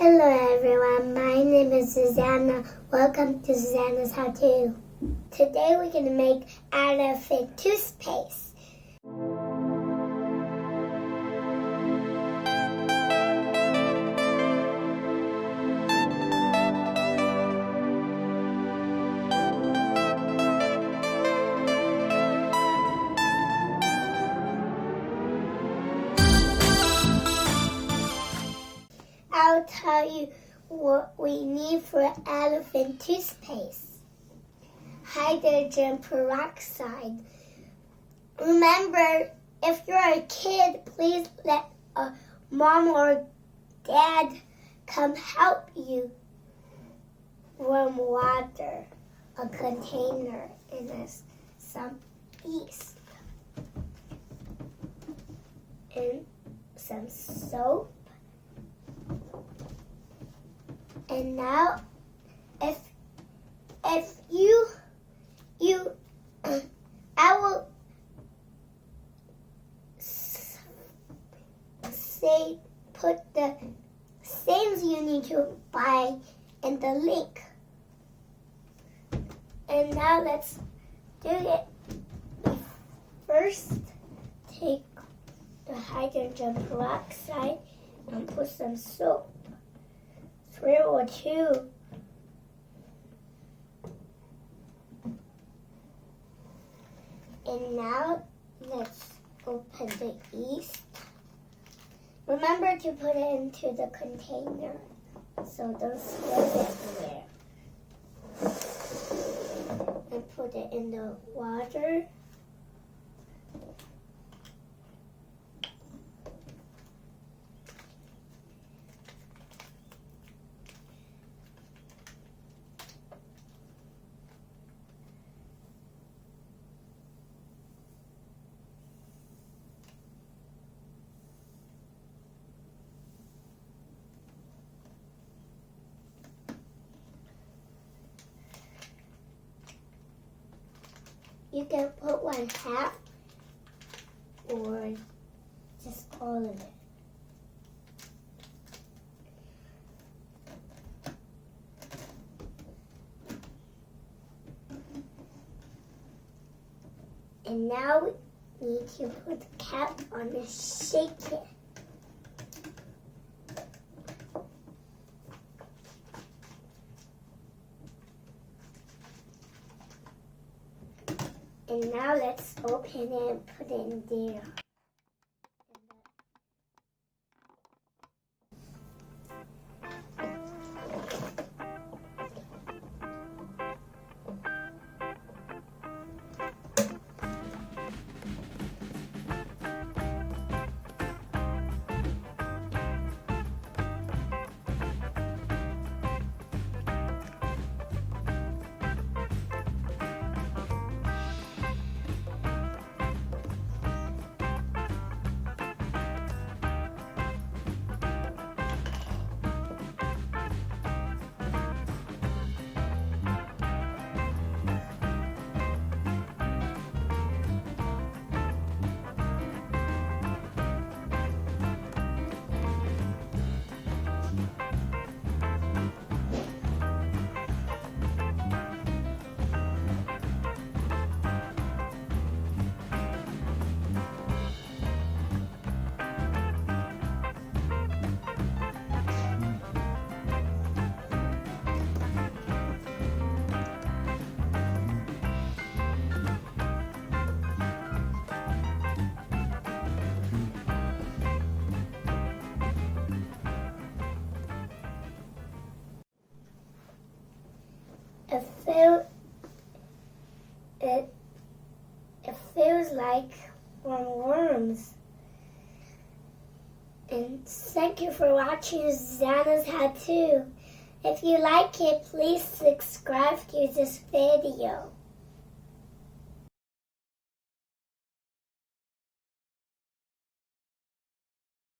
Hello everyone, my name is Suzanna. Welcome to Suzanna's How-To. Today we're going to make elephant toothpaste. I'll tell you what we need for elephant toothpaste. Hydrogen peroxide. Remember, if you're a kid, please let a mom or dad come help you. Warm water, a container, and some yeast, and some soap. And now, if you I will say put the things you need to buy in the link. And now let's do it. First, take the hydrogen peroxide and put some soap. 3 or 2. And now let's open the yeast. Remember to put it into the container so don't spill everywhere. And put it in the water. You can put 1/2 or just all of it. And now we need to put the cap on and shake it. And now let's open it and put it in there. It feels like worms. And thank you for watching Suzanna's How-To. If you like it, please subscribe to this video.